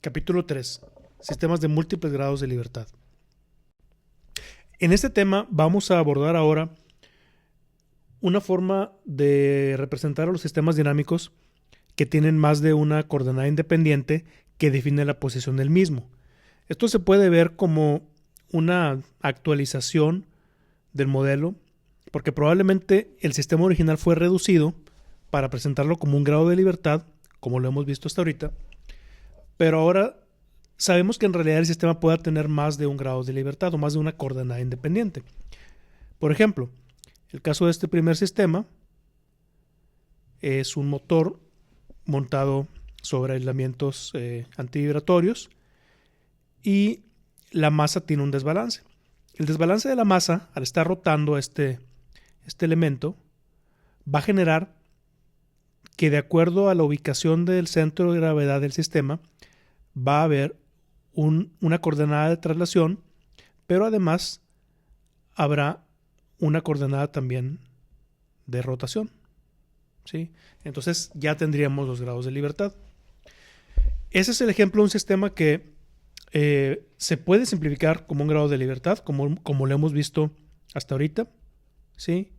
Capítulo 3. Sistemas de múltiples grados de libertad. En este tema vamos a abordar ahora una forma de representar a los sistemas dinámicos que tienen más de una coordenada independiente que define la posición del mismo. Esto se puede ver como una actualización del modelo, porque probablemente el sistema original fue reducido para presentarlo como un grado de libertad, como lo hemos visto hasta ahorita, pero ahora sabemos que en realidad el sistema puede tener más de un grado de libertad o más de una coordenada independiente. Por ejemplo, el caso de este primer sistema es un motor montado sobre aislamientos antivibratorios y la masa tiene un desbalance. El desbalance de la masa, al estar rotando este elemento, va a generar que, de acuerdo a la ubicación del centro de gravedad del sistema, va a haber una coordenada de traslación, pero además habrá una coordenada también de rotación, ¿sí? Entonces ya tendríamos los grados de libertad. Ese es el ejemplo de un sistema que se puede simplificar como un grado de libertad, como lo hemos visto hasta ahorita, ¿sí?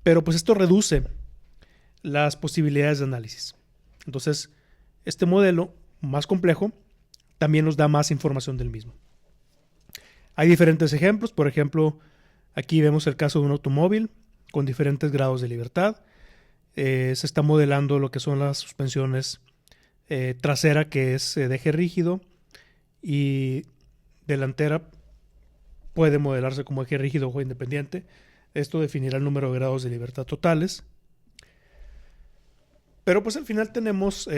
Pero pues esto reduce las posibilidades de análisis. Entonces, este modelo más complejo también nos da más información del mismo. Hay diferentes ejemplos. Por ejemplo, aquí vemos el caso de un automóvil con diferentes grados de libertad. Se está modelando lo que son las suspensiones trasera, que es de eje rígido, y delantera puede modelarse como eje rígido o independiente. Esto definirá el número de grados de libertad totales. Pero pues al final tenemos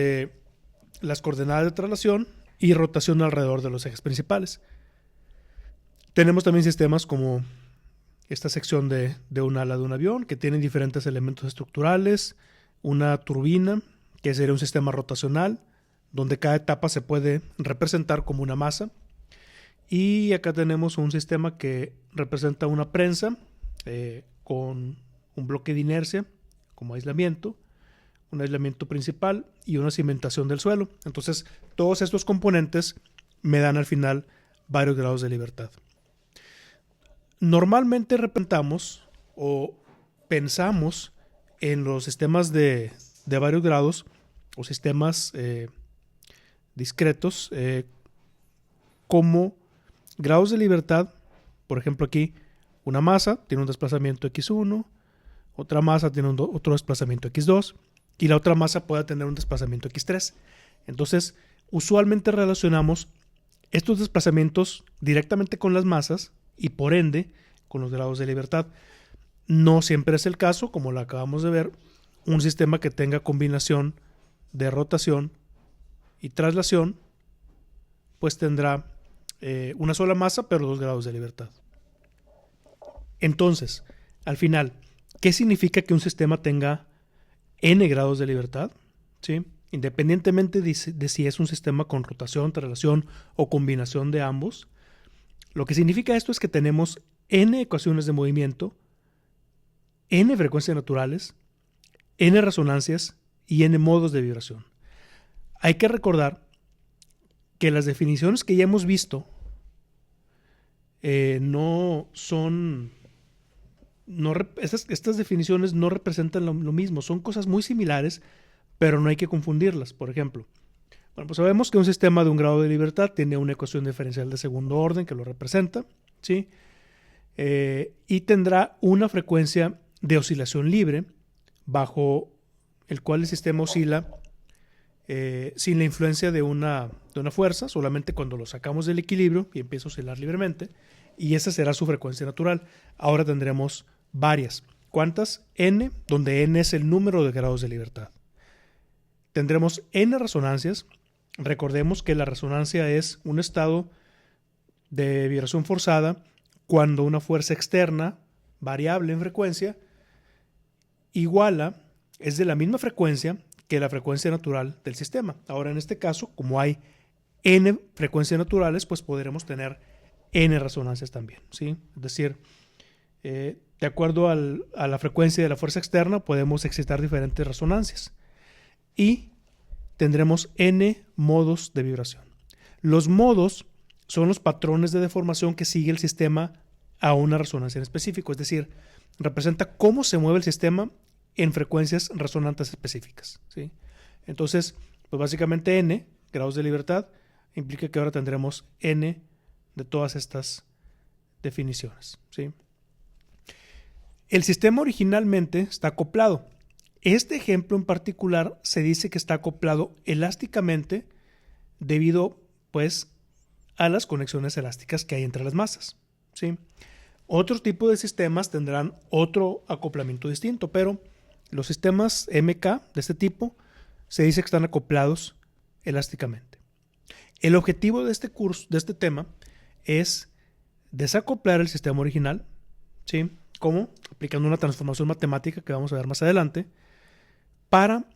las coordenadas de traslación y rotación alrededor de los ejes principales. Tenemos también sistemas como esta sección de un ala de un avión, que tienen diferentes elementos estructurales, una turbina, que sería un sistema rotacional, donde cada etapa se puede representar como una masa. Y acá tenemos un sistema que representa una prensa con un bloque de inercia como aislamiento, un aislamiento principal y una cimentación del suelo. Entonces, todos estos componentes me dan al final varios grados de libertad. Normalmente representamos o pensamos en los sistemas de varios grados o sistemas discretos como grados de libertad. Por ejemplo, aquí una masa tiene un desplazamiento x1, otra masa tiene otro desplazamiento x2 y la otra masa puede tener un desplazamiento x3. Entonces, usualmente relacionamos estos desplazamientos directamente con las masas y por ende con los grados de libertad. No siempre es el caso, como lo acabamos de ver. Un sistema que tenga combinación de rotación y traslación pues tendrá una sola masa pero 2 grados de libertad. Entonces, al final, ¿qué significa que un sistema tenga n grados de libertad? ¿Sí? Independientemente de si es un sistema con rotación, traslación o combinación de ambos, lo que significa esto es que tenemos n ecuaciones de movimiento, n frecuencias naturales, n resonancias y n modos de vibración. Hay que recordar que las definiciones que ya hemos visto estas definiciones no representan lo mismo, son cosas muy similares, pero no hay que confundirlas. Por ejemplo, pues sabemos que un sistema de un grado de libertad tiene una ecuación diferencial de segundo orden que lo representa, ¿sí? Y tendrá una frecuencia de oscilación libre, bajo el cual el sistema oscila sin la influencia de una fuerza, solamente cuando lo sacamos del equilibrio y empieza a oscilar libremente, y esa será su frecuencia natural. Ahora tendremos varias. ¿Cuántas? N, donde n es el número de grados de libertad. Tendremos n resonancias. Recordemos que la resonancia es un estado de vibración forzada cuando una fuerza externa, variable en frecuencia, es de la misma frecuencia que la frecuencia natural del sistema. Ahora, en este caso, como hay n frecuencias naturales, pues podremos tener n resonancias también, ¿sí? Es decir, de acuerdo a la frecuencia de la fuerza externa, podemos excitar diferentes resonancias. Y tendremos n modos de vibración. Los modos son los patrones de deformación que sigue el sistema a una resonancia en específico, es decir, representa cómo se mueve el sistema en frecuencias resonantes específicas, ¿sí? Entonces, pues básicamente n, grados de libertad, implica que ahora tendremos n de todas estas definiciones, ¿sí? El sistema originalmente está acoplado. Este ejemplo en particular se dice que está acoplado elásticamente debido, pues, a las conexiones elásticas que hay entre las masas, ¿sí? Otros tipos de sistemas tendrán otro acoplamiento distinto, pero los sistemas MK de este tipo se dice que están acoplados elásticamente. El objetivo de este curso, de este tema, es desacoplar el sistema original, ¿sí? ¿Cómo? Aplicando una transformación matemática que vamos a ver más adelante, para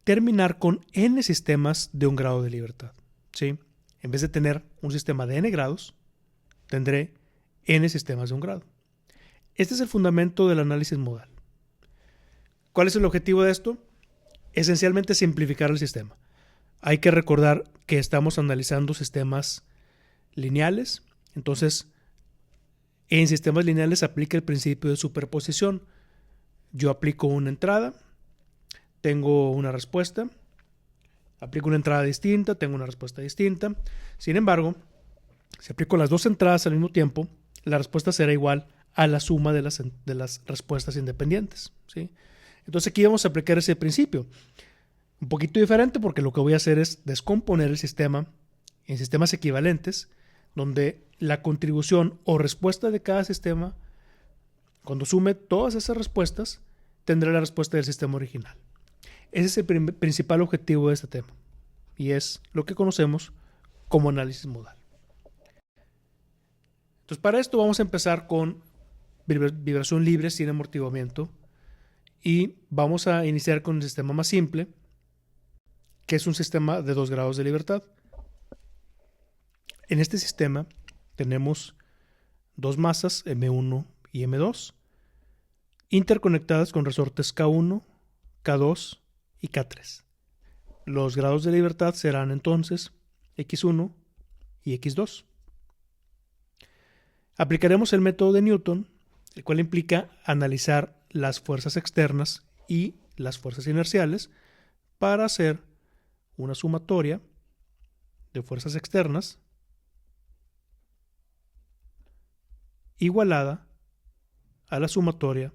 terminar con n sistemas de un grado de libertad, ¿sí? En vez de tener un sistema de n grados, tendré n sistemas de un grado. Este es el fundamento del análisis modal. ¿Cuál es el objetivo de esto? Esencialmente simplificar el sistema. Hay que recordar que estamos analizando sistemas lineales, entonces en sistemas lineales se aplica el principio de superposición. Yo aplico una entrada, tengo una respuesta, aplico una entrada distinta, tengo una respuesta distinta. Sin embargo, si aplico las dos entradas al mismo tiempo, la respuesta será igual a la suma de las respuestas independientes, ¿sí? Entonces aquí vamos a aplicar ese principio. Un poquito diferente porque lo que voy a hacer es descomponer el sistema en sistemas equivalentes, donde la contribución o respuesta de cada sistema, cuando sume todas esas respuestas, tendrá la respuesta del sistema original. Ese es el principal objetivo de este tema y es lo que conocemos como análisis modal. Entonces, para esto vamos a empezar con vibración libre sin amortiguamiento y vamos a iniciar con el sistema más simple, que es un sistema de 2 grados de libertad. En este sistema tenemos dos masas, M1 y M2, interconectadas con resortes K1, K2 y K3. Los grados de libertad serán entonces X1 y X2. Aplicaremos el método de Newton, el cual implica analizar las fuerzas externas y las fuerzas inerciales para hacer una sumatoria de fuerzas externas igualada a la sumatoria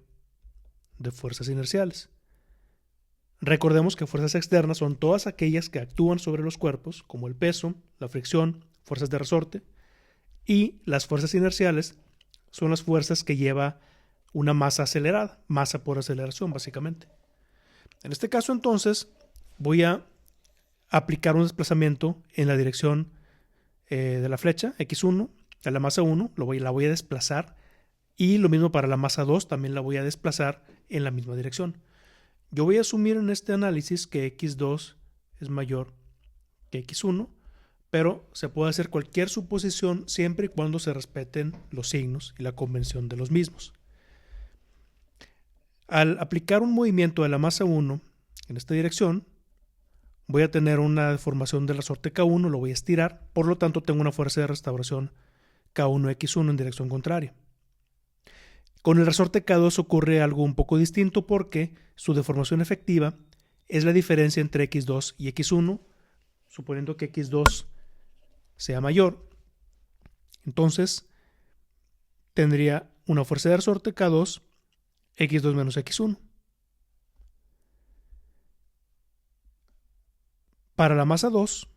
de fuerzas inerciales. Recordemos que fuerzas externas son todas aquellas que actúan sobre los cuerpos, como el peso, la fricción, fuerzas de resorte, y las fuerzas inerciales son las fuerzas que lleva una masa acelerada, masa por aceleración básicamente. En este caso entonces voy a aplicar un desplazamiento en la dirección de la flecha X1 a la masa 1, la voy a desplazar, y lo mismo para la masa 2, también la voy a desplazar en la misma dirección. Yo voy a asumir en este análisis que X2 es mayor que X1, pero se puede hacer cualquier suposición siempre y cuando se respeten los signos y la convención de los mismos. Al aplicar un movimiento de la masa 1 en esta dirección, voy a tener una deformación del resorte K1, lo voy a estirar, por lo tanto tengo una fuerza de restauración K1X1 en dirección contraria. Con el resorte K2 ocurre algo un poco distinto porque su deformación efectiva es la diferencia entre X2 y X1, suponiendo que X2 sea mayor. Entonces tendría una fuerza de resorte K2, X2 menos X1. Para la masa 2,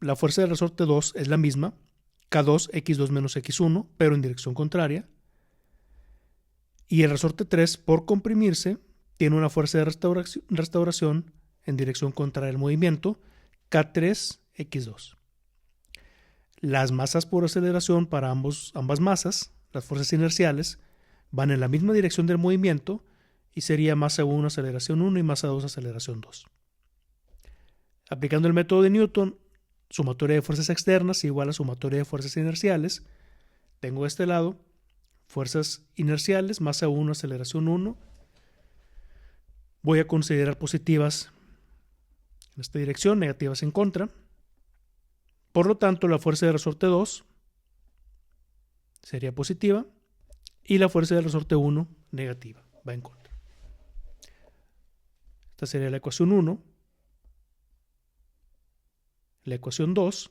la fuerza de resorte 2 es la misma, K2, X2 menos X1, pero en dirección contraria. Y el resorte 3, por comprimirse, tiene una fuerza de restauración en dirección contraria al movimiento, K3, X2. Las masas por aceleración para ambas masas, las fuerzas inerciales, van en la misma dirección del movimiento y sería masa 1, aceleración 1 y masa 2, aceleración 2. Aplicando el método de Newton, sumatoria de fuerzas externas igual a sumatoria de fuerzas inerciales. Tengo de este lado fuerzas inerciales, masa 1, aceleración 1. Voy a considerar positivas en esta dirección, negativas en contra. Por lo tanto, la fuerza de resorte 2 sería positiva y la fuerza de resorte 1 negativa, va en contra. Esta sería la ecuación 1. La ecuación 2,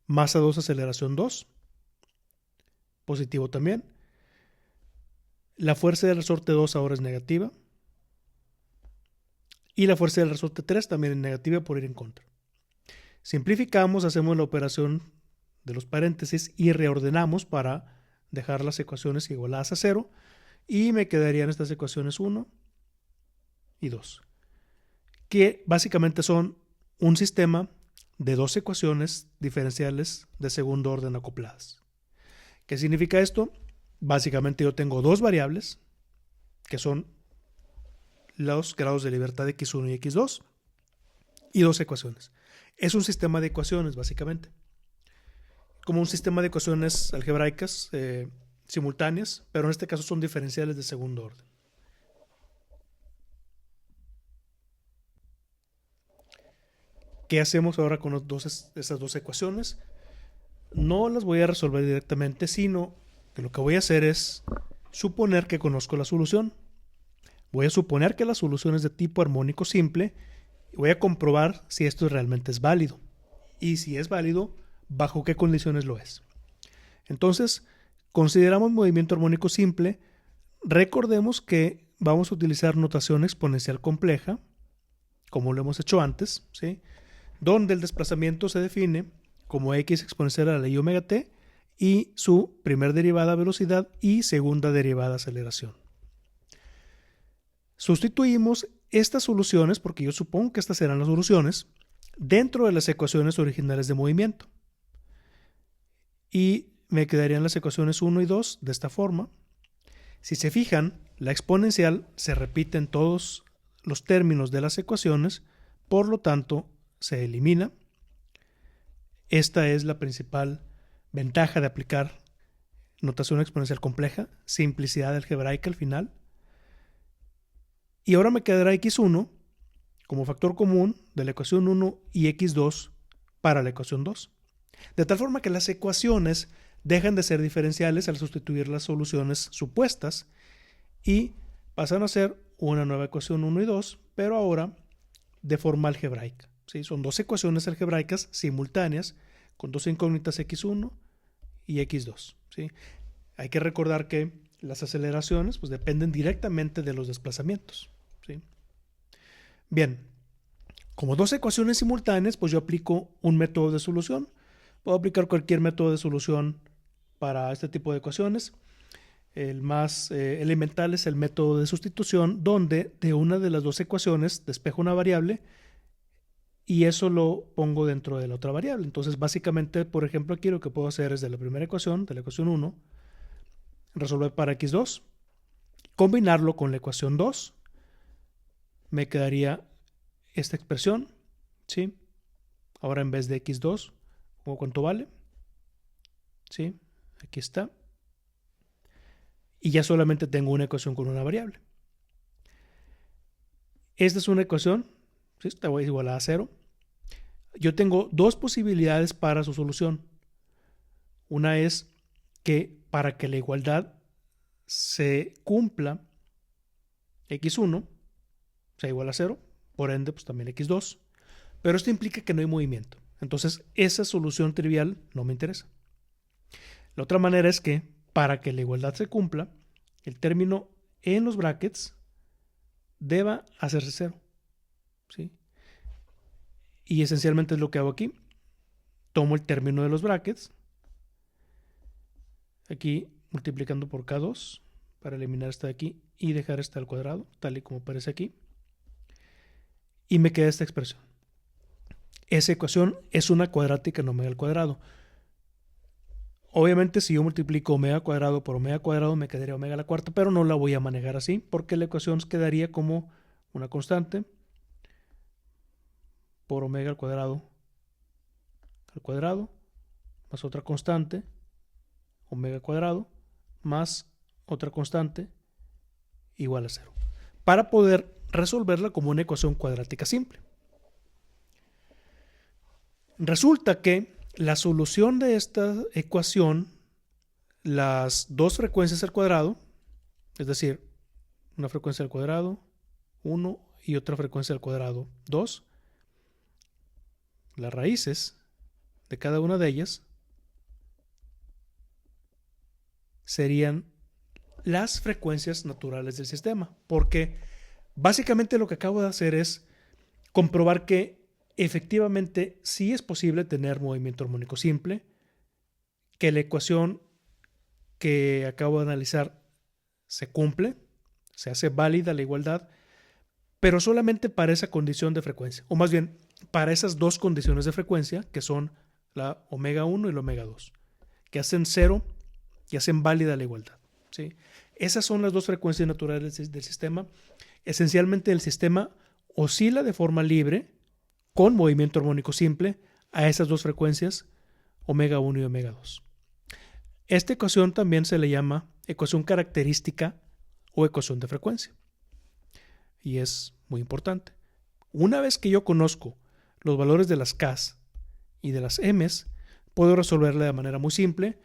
masa 2, aceleración 2, positivo también. La fuerza del resorte 2 ahora es negativa. Y la fuerza del resorte 3 también es negativa por ir en contra. Simplificamos, hacemos la operación de los paréntesis y reordenamos para dejar las ecuaciones igualadas a 0. Y me quedarían estas ecuaciones 1 y 2, que básicamente son un sistema de dos ecuaciones diferenciales de segundo orden acopladas. ¿Qué significa esto? Básicamente yo tengo dos variables, que son los grados de libertad de x1 y x2, y dos ecuaciones. Es un sistema de ecuaciones, básicamente. Como un sistema de ecuaciones algebraicas simultáneas, pero en este caso son diferenciales de segundo orden. ¿Qué hacemos ahora con esas dos ecuaciones? No las voy a resolver directamente, sino que lo que voy a hacer es suponer que conozco la solución. Voy a suponer que la solución es de tipo armónico simple y voy a comprobar si esto realmente es válido. Y si es válido, ¿bajo qué condiciones lo es? Entonces, consideramos movimiento armónico simple. Recordemos que vamos a utilizar notación exponencial compleja, como lo hemos hecho antes, ¿sí? Donde el desplazamiento se define como x exponencial a la i omega t y su primer derivada velocidad y segunda derivada aceleración. Sustituimos estas soluciones, porque yo supongo que estas serán las soluciones, dentro de las ecuaciones originales de movimiento. Y me quedarían las ecuaciones 1 y 2 de esta forma. Si se fijan, la exponencial se repite en todos los términos de las ecuaciones, por lo tanto, se elimina. Esta es la principal ventaja de aplicar notación exponencial compleja, simplicidad algebraica al final. Y ahora me quedará x1 como factor común de la ecuación 1 y x2 para la ecuación 2. De tal forma que las ecuaciones dejan de ser diferenciales al sustituir las soluciones supuestas y pasan a ser una nueva ecuación 1 y 2, pero ahora de forma algebraica. ¿Sí? Son dos ecuaciones algebraicas simultáneas con dos incógnitas x1 y x2. ¿Sí? Hay que recordar que las aceleraciones pues, dependen directamente de los desplazamientos. ¿Sí? Bien, como dos ecuaciones simultáneas, pues yo aplico un método de solución. Puedo aplicar cualquier método de solución para este tipo de ecuaciones. El más elemental es el método de sustitución, donde de una de las dos ecuaciones despejo una variable y eso lo pongo dentro de la otra variable. Entonces, básicamente, por ejemplo, aquí lo que puedo hacer es de la primera ecuación, de la ecuación 1, resolver para x2, combinarlo con la ecuación 2, me quedaría esta expresión, ¿sí? Ahora en vez de x2, ¿cuánto vale? ¿Sí? Aquí está. Y ya solamente tengo una ecuación con una variable. Esta es una ecuación, ¿sí? Esta es igual a 0. Yo tengo dos posibilidades para su solución. Una es que para que la igualdad se cumpla, x1 sea igual a 0, por ende pues también x2, pero esto implica que no hay movimiento. Entonces esa solución trivial no me interesa. La otra manera es que para que la igualdad se cumpla, el término en los brackets deba hacerse 0. ¿Sí? Y esencialmente es lo que hago aquí. Tomo el término de los brackets, aquí multiplicando por k2 para eliminar esta de aquí y dejar esta al cuadrado, tal y como aparece aquí. Y me queda esta expresión. Esa ecuación es una cuadrática en omega al cuadrado. Obviamente, si yo multiplico omega cuadrado por omega cuadrado, me quedaría omega a la cuarta, pero no la voy a manejar así, porque la ecuación quedaría como una constante por omega al cuadrado más otra constante, omega cuadrado, más otra constante igual a 0. Para poder resolverla como una ecuación cuadrática simple. Resulta que la solución de esta ecuación, las dos frecuencias al cuadrado, es decir, una frecuencia al cuadrado, 1, y otra frecuencia al cuadrado, 2, las raíces de cada una de ellas serían las frecuencias naturales del sistema, porque básicamente lo que acabo de hacer es comprobar que efectivamente sí es posible tener movimiento armónico simple, que la ecuación que acabo de analizar se cumple, se hace válida la igualdad, pero solamente para esa condición de frecuencia, o más bien para esas dos condiciones de frecuencia que son la omega 1 y la omega 2, que hacen cero y hacen válida la igualdad, ¿sí? Esas son las dos frecuencias naturales del sistema. Esencialmente el sistema oscila de forma libre con movimiento armónico simple a esas dos frecuencias, omega 1 y omega 2. Esta ecuación también se le llama ecuación característica o ecuación de frecuencia. Y es muy importante. Una vez que yo conozco los valores de las K's y de las M's, puedo resolverla de manera muy simple,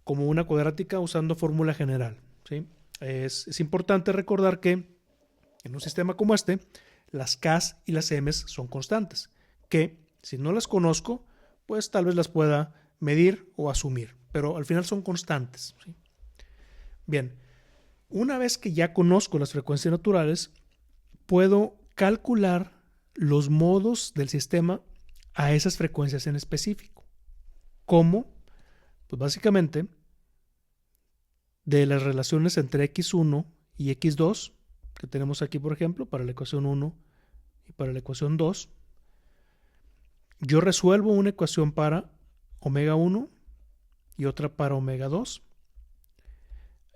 como una cuadrática usando fórmula general, ¿sí? Es importante recordar que en un sistema como este, las K's y las M's son constantes, que si no las conozco, pues tal vez las pueda medir o asumir, pero al final son constantes, ¿sí? Bien, una vez que ya conozco las frecuencias naturales, puedo calcular los modos del sistema a esas frecuencias en específico. ¿Cómo? Pues básicamente de las relaciones entre x1 y x2 que tenemos aquí, por ejemplo, para la ecuación 1 y para la ecuación 2, yo resuelvo una ecuación para omega 1 y otra para omega 2,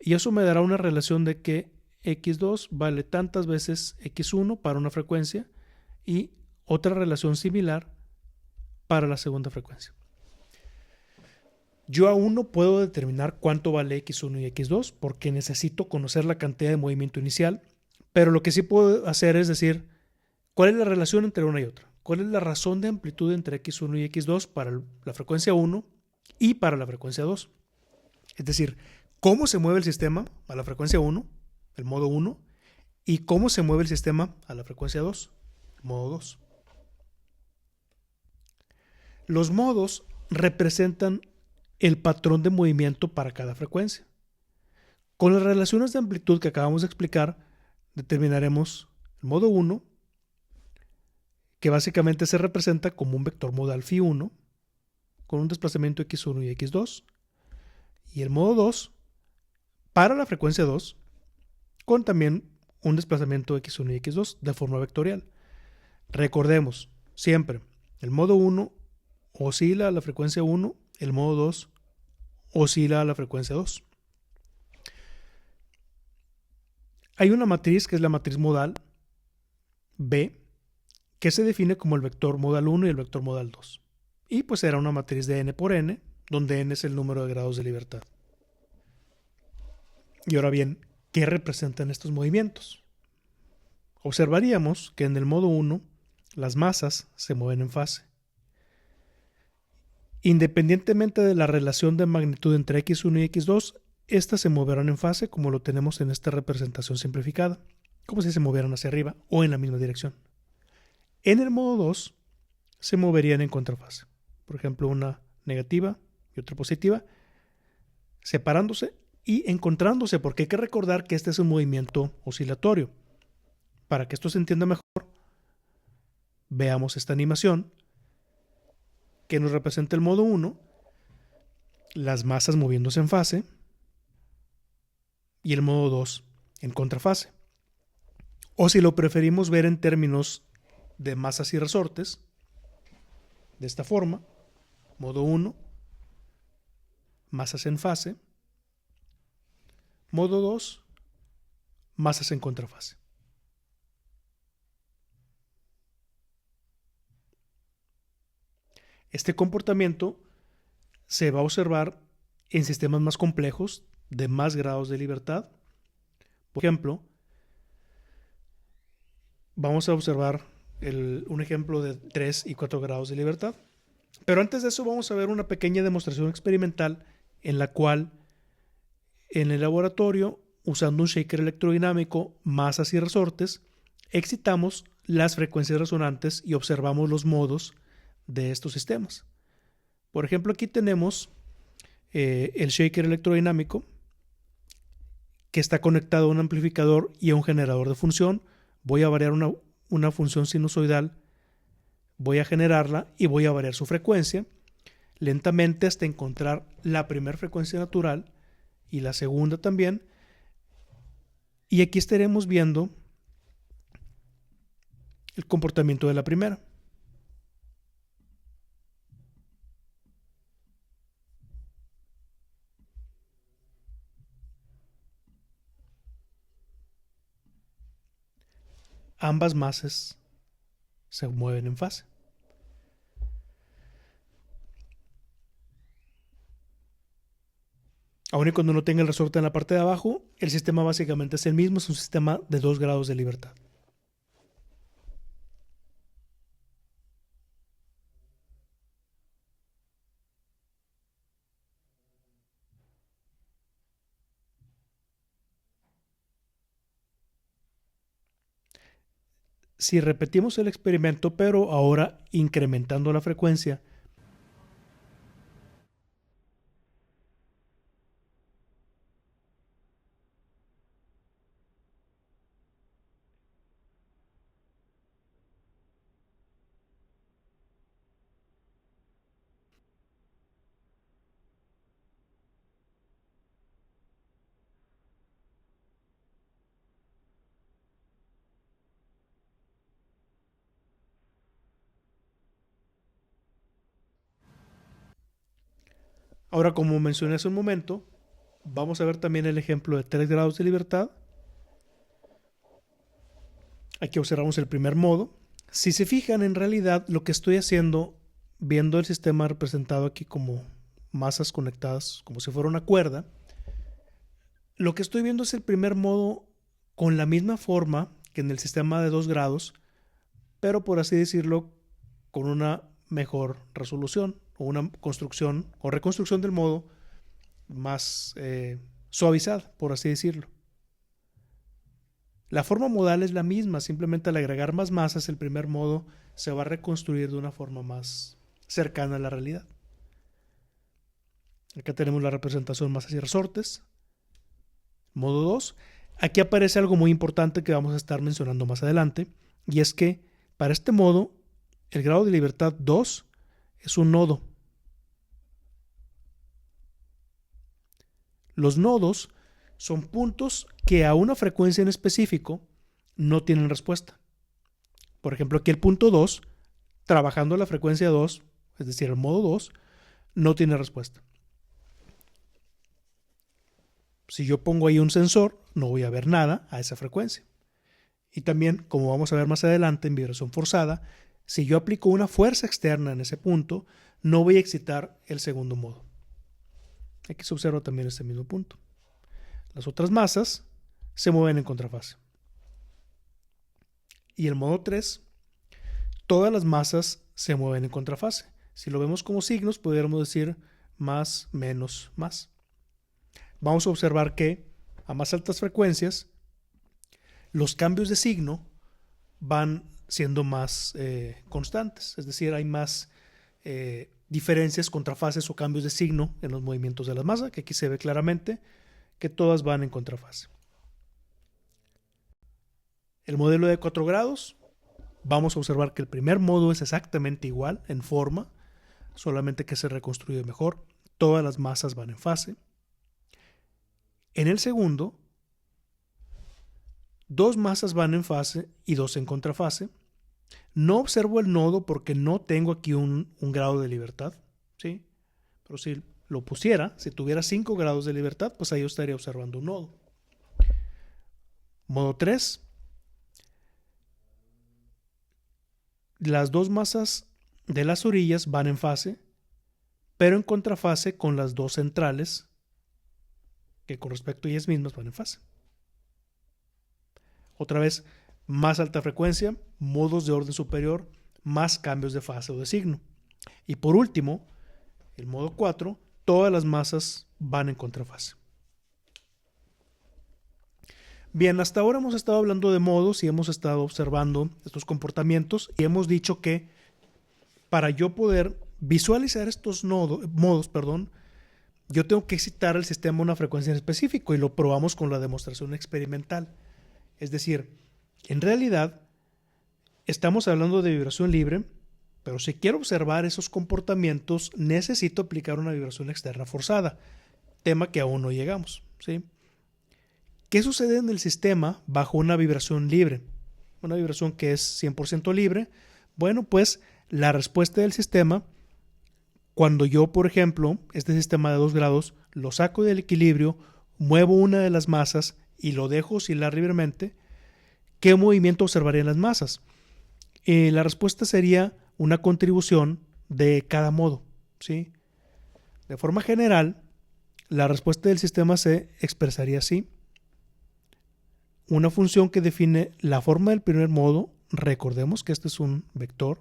y eso me dará una relación de que x2 vale tantas veces x1 para una frecuencia y otra relación similar para la segunda frecuencia. Yo aún no puedo determinar cuánto vale x1 y x2 porque necesito conocer la cantidad de movimiento inicial, pero lo que sí puedo hacer es decir cuál es la relación entre una y otra, cuál es la razón de amplitud entre x1 y x2 para la frecuencia 1 y para la frecuencia 2. Es decir, cómo se mueve el sistema a la frecuencia 1, el modo 1, y cómo se mueve el sistema a la frecuencia 2, el modo 2. Los modos representan el patrón de movimiento para cada frecuencia. Con las relaciones de amplitud que acabamos de explicar, determinaremos el modo 1, que básicamente se representa como un vector modal φ1 con un desplazamiento x1 y x2, y el modo 2 para la frecuencia 2 con también un desplazamiento x1 y x2 de forma vectorial. Recordemos siempre, el modo 1 oscila a la frecuencia 1, el modo 2 oscila a la frecuencia 2. Hay una matriz que es la matriz modal B, que se define como el vector modal 1 y el vector modal 2. Y pues será una matriz de n por n, donde n es el número de grados de libertad. Y ahora bien, ¿qué representan estos movimientos? Observaríamos que en el modo 1 las masas se mueven en fase. Independientemente de la relación de magnitud entre x1 y x2, estas se moverán en fase como lo tenemos en esta representación simplificada, como si se movieran hacia arriba o en la misma dirección. En el modo 2 se moverían en contrafase, por ejemplo una negativa y otra positiva, separándose y encontrándose, porque hay que recordar que este es un movimiento oscilatorio. Para que esto se entienda mejor, veamos esta animación que nos representa el modo 1, las masas moviéndose en fase, y el modo 2 en contrafase. O si lo preferimos ver en términos de masas y resortes, de esta forma, modo 1, masas en fase, modo 2, masas en contrafase. Este comportamiento se va a observar en sistemas más complejos, de más grados de libertad. Por ejemplo, vamos a observar un ejemplo de 3 y 4 grados de libertad. Pero antes de eso vamos a ver una pequeña demostración experimental en la cual en el laboratorio, usando un shaker electrodinámico, masas y resortes, excitamos las frecuencias resonantes y observamos los modos de estos sistemas. Por ejemplo, aquí tenemos el shaker electrodinámico que está conectado a un amplificador y a un generador de función. Voy a variar una función sinusoidal, voy a generarla y voy a variar su frecuencia lentamente hasta encontrar la primera frecuencia natural y la segunda también. Y aquí estaremos viendo el comportamiento de la primera. Ambas masas se mueven en fase. Aun y cuando no tenga el resorte en la parte de abajo, el sistema básicamente es el mismo, es un sistema de 2 grados de libertad. Si repetimos el experimento, pero ahora incrementando la frecuencia, ahora como mencioné hace un momento, vamos a ver también el ejemplo de 3 grados de libertad. Aquí observamos el primer modo. Si se fijan, en realidad lo que estoy haciendo, viendo el sistema representado aquí como masas conectadas, como si fuera una cuerda, lo que estoy viendo es el primer modo con la misma forma que en el sistema de 2 grados, pero por así decirlo, con una mejor resolución o una construcción o reconstrucción del modo más suavizada, por así decirlo. La forma modal es la misma, simplemente al agregar más masas, el primer modo se va a reconstruir de una forma más cercana a la realidad. Acá tenemos la representación masas y resortes. Modo 2. Aquí aparece algo muy importante que vamos a estar mencionando más adelante, y es que para este modo, el grado de libertad 2 es un nodo. Los nodos son puntos que a una frecuencia en específico no tienen respuesta. Por ejemplo, aquí el punto 2, trabajando la frecuencia 2, es decir, el modo 2, no tiene respuesta. Si yo pongo ahí un sensor, no voy a ver nada a esa frecuencia. Y también, como vamos a ver más adelante en vibración forzada, si yo aplico una fuerza externa en ese punto, no voy a excitar el segundo modo. Aquí se observa también este mismo punto. Las otras masas se mueven en contrafase. Y el modo 3, todas las masas se mueven en contrafase. Si lo vemos como signos, podríamos decir más, menos, más. Vamos a observar que a más altas frecuencias, los cambios de signo van siendo más constantes. Es decir, hay más diferencias, contrafases o cambios de signo en los movimientos de la masa, que aquí se ve claramente que todas van en contrafase. El modelo de 4 grados, vamos a observar que el primer modo es exactamente igual en forma, solamente que se reconstruye mejor. Todas las masas van en fase. En el segundo, 2 masas van en fase y 2 en contrafase. No observo el nodo porque no tengo aquí un grado de libertad, ¿sí? Pero si lo pusiera, si tuviera 5 grados de libertad, pues ahí yo estaría observando un nodo. Modo 3. Las 2 masas de las orillas van en fase, pero en contrafase con las 2 centrales, que con respecto a ellas mismas van en fase. Otra vez, más alta frecuencia, modos de orden superior, más cambios de fase o de signo. Y por último, el modo 4, todas las masas van en contrafase. Bien, hasta ahora hemos estado hablando de modos y hemos estado observando estos comportamientos y hemos dicho que para yo poder visualizar estos modos, yo tengo que excitar al sistema a una frecuencia en específico y lo probamos con la demostración experimental. Es decir, en realidad estamos hablando de vibración libre, pero si quiero observar esos comportamientos necesito aplicar una vibración externa forzada, tema que aún no llegamos, ¿sí? ¿Qué sucede en el sistema bajo una vibración libre? Una vibración que es 100% libre. Bueno, pues la respuesta del sistema, cuando yo, por ejemplo, este sistema de 2 grados, lo saco del equilibrio, muevo una de las masas y lo dejo oscilar libremente, ¿qué movimiento observaría en las masas? La respuesta sería una contribución de cada modo, ¿sí? De forma general, la respuesta del sistema se expresaría así. Una función que define la forma del primer modo, recordemos que este es un vector,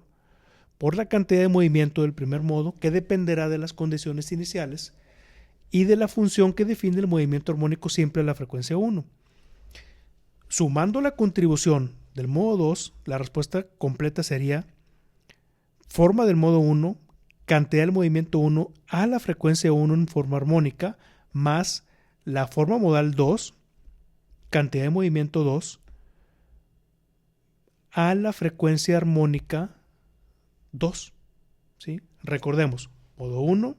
por la cantidad de movimiento del primer modo, que dependerá de las condiciones iniciales, y de la función que define el movimiento armónico simple a la frecuencia 1. Sumando la contribución del modo 2, la respuesta completa sería forma del modo 1, cantidad del movimiento 1 a la frecuencia 1 en forma armónica, más la forma modal 2, cantidad de movimiento 2, a la frecuencia armónica 2. ¿Sí? Recordemos, modo 1,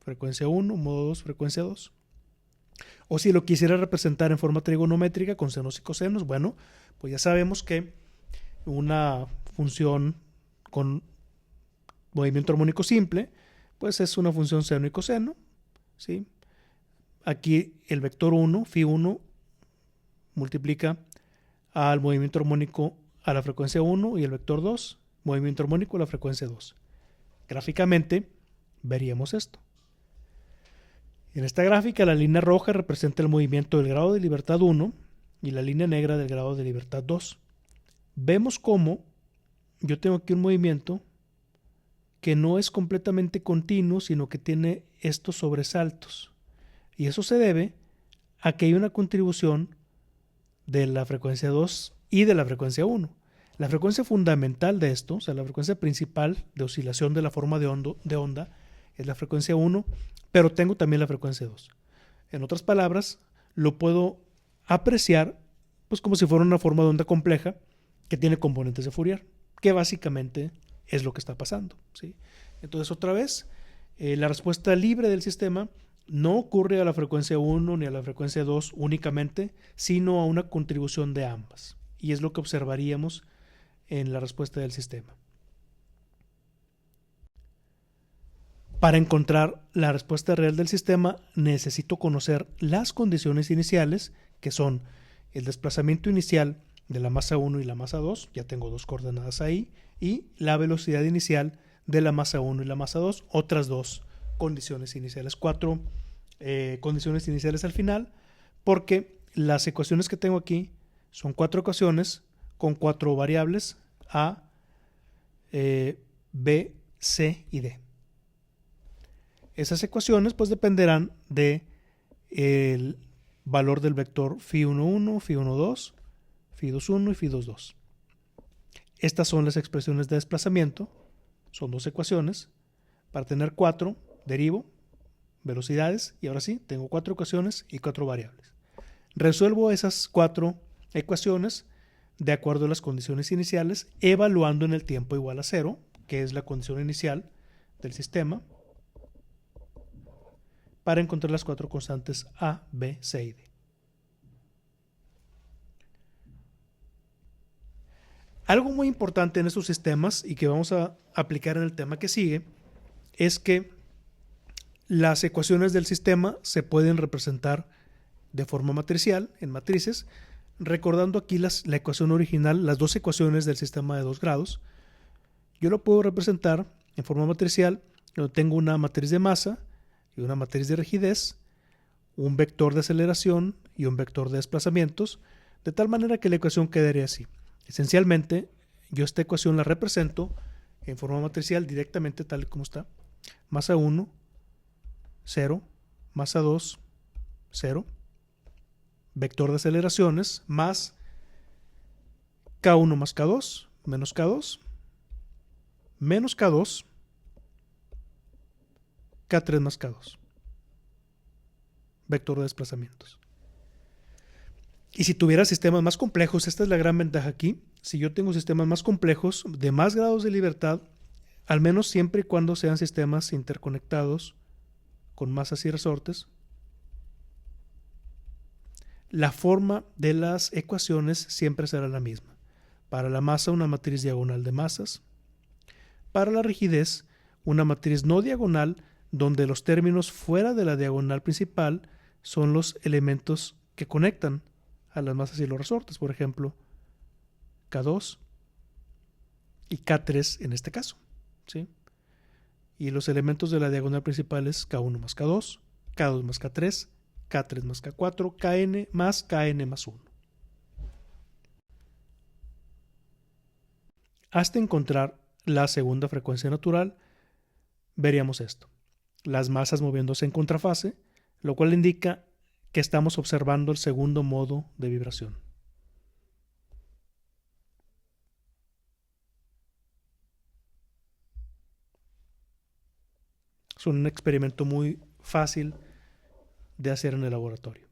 frecuencia 1, modo 2, frecuencia 2. O si lo quisiera representar en forma trigonométrica con senos y cosenos, bueno, pues ya sabemos que una función con movimiento armónico simple, pues es una función seno y coseno, ¿sí? Aquí el vector 1, φ1, multiplica al movimiento armónico a la frecuencia 1 y el vector 2, movimiento armónico a la frecuencia 2. Gráficamente veríamos esto. En esta gráfica la línea roja representa el movimiento del grado de libertad 1 y la línea negra del grado de libertad 2. Vemos cómo yo tengo aquí un movimiento que no es completamente continuo, sino que tiene estos sobresaltos. Y eso se debe a que hay una contribución de la frecuencia 2 y de la frecuencia 1. La frecuencia fundamental de esto, o sea, la frecuencia principal de oscilación de la forma de onda es la frecuencia 1, pero tengo también la frecuencia 2. En otras palabras, lo puedo apreciar pues como si fuera una forma de onda compleja que tiene componentes de Fourier, que básicamente es lo que está pasando, ¿sí? Entonces, otra vez, la respuesta libre del sistema no ocurre a la frecuencia 1 ni a la frecuencia 2 únicamente, sino a una contribución de ambas. Y es lo que observaríamos en la respuesta del sistema. Para encontrar la respuesta real del sistema, necesito conocer las condiciones iniciales, que son el desplazamiento inicial de la masa 1 y la masa 2, ya tengo dos coordenadas ahí, y la velocidad inicial de la masa 1 y la masa 2, otras dos condiciones iniciales, 4 condiciones iniciales al final, porque las ecuaciones que tengo aquí son 4 ecuaciones con 4 variables A, B, C y D. Esas ecuaciones pues dependerán de el valor del vector φ11, φ12, φ21 y φ22. Estas son las expresiones de desplazamiento, son dos ecuaciones. Para tener 4, derivo velocidades y ahora sí, tengo 4 ecuaciones y 4 variables. Resuelvo esas 4 ecuaciones de acuerdo a las condiciones iniciales, evaluando en el tiempo igual a 0, que es la condición inicial del sistema, para encontrar las 4 constantes A, B, C y D. Algo muy importante en estos sistemas y que vamos a aplicar en el tema que sigue es que las ecuaciones del sistema se pueden representar de forma matricial, en matrices, recordando aquí la ecuación original, las dos ecuaciones del sistema de 2 grados. Yo lo puedo representar en forma matricial, donde tengo una matriz de masa y una matriz de rigidez, un vector de aceleración y un vector de desplazamientos, de tal manera que la ecuación quedaría así. Esencialmente, yo esta ecuación la represento en forma matricial directamente tal y como está. Masa 1, 0, masa 2, 0, vector de aceleraciones más K1 más K2, menos K2, menos K2, K3 más K2, vector de desplazamientos. Y si tuviera sistemas más complejos, esta es la gran ventaja aquí, si yo tengo sistemas más complejos, de más grados de libertad, al menos siempre y cuando sean sistemas interconectados con masas y resortes, la forma de las ecuaciones siempre será la misma. Para la masa, una matriz diagonal de masas. Para la rigidez, una matriz no diagonal donde los términos fuera de la diagonal principal son los elementos que conectan a las masas y los resortes, por ejemplo, K2 y K3 en este caso, ¿sí? Y los elementos de la diagonal principal es K1 más K2, K2 más K3, K3 más K4, KN más 1. Hasta encontrar la segunda frecuencia natural, veríamos esto. Las masas moviéndose en contrafase, lo cual indica que estamos observando el segundo modo de vibración. Es un experimento muy fácil de hacer en el laboratorio.